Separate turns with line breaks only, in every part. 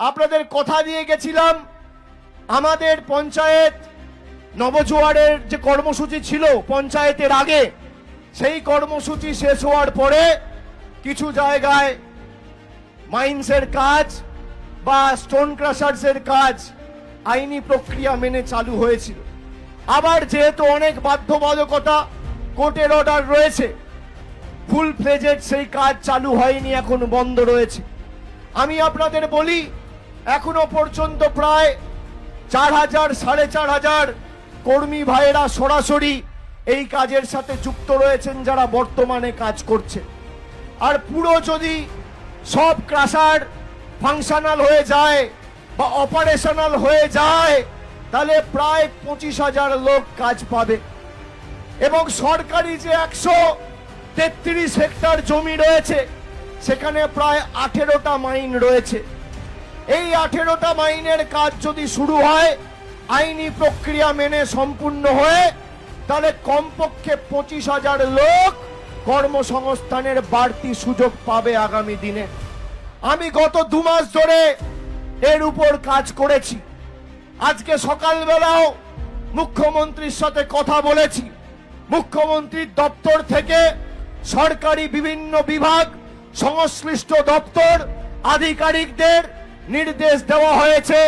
আপনাদের কথা দিয়ে গেছিলাম আমাদের পঞ্চায়েত নবজোয়ারের যে কর্মসূচি ছিল পঞ্চায়েতের আগে, সেই কর্মসূচি শেষ হওয়ার পরে কিছু জায়গায় মাইন্সের কাজ বা স্টোন ক্রাশার্সের কাজ আইনি প্রক্রিয়া মেনে চালু হয়েছিল। আবার যেহেতু অনেক বাধ্যবাধকতা, কোর্টের অর্ডার রয়েছে, ফুল ফ্লেজেড সেই কাজ চালু হয়নি, এখন বন্ধ রয়েছে। আমি আপনাদের বলি, এখনো পর্যন্ত প্রায় 4000 4500 কর্মী ভাইয়েরা সরাসরি এই কাজের সাথে যুক্ত রয়েছেন, যারা বর্তমানে কাজ করছে। আর পুরো যদি সব ক্রাশার ফাংশনাল হয়ে যায় বা অপারেশনাল হয়ে যায়, তাহলে প্রায় 25,000 লোক কাজ পাবে। এবং সরকারি যে 133 হেক্টর জমি রয়েছে, সেখানে প্রায় 18টা মাইন রয়েছে। এই 18টা মাইনের কাজ যদি শুরু হয় আইনি প্রক্রিয়া মেনে সম্পূর্ণ হয়ে, তাহলে কমপক্ষে 25,000 লোক কর্মসংস্থানের বাড়তি সুযোগ পাবে আগামী দিনে। আমি গত 2 মাস ধরে এর উপর কাজ করেছি। আজকে সকালবেলাও মুখ্যমন্ত্রীর সাথে কথা বলেছি। মুখ্যমন্ত্রীর দপ্তর থেকে সরকারি বিভিন্ন বিভাগ, সংশ্লিষ্ট দপ্তর, আধিকারিকদের নির্দেশ দেওয়া হয়েছে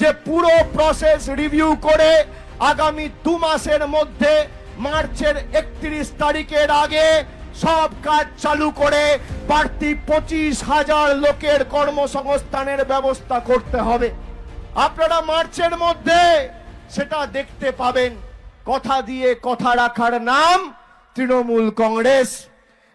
যে পুরো প্রসেস রিভিউ করে আগামী 2 মাসের মধ্যে মার্চের 31 তারিখের আগে সব কাজ চালু করে বাড়তি 25,000 লোকের কর্মসংস্থানের ব্যবস্থা করতে হবে। আপনারা মার্চের মধ্যে সেটা দেখতে পাবেন। কথা দিয়ে কথা রাখার নাম তৃণমূল কংগ্রেস।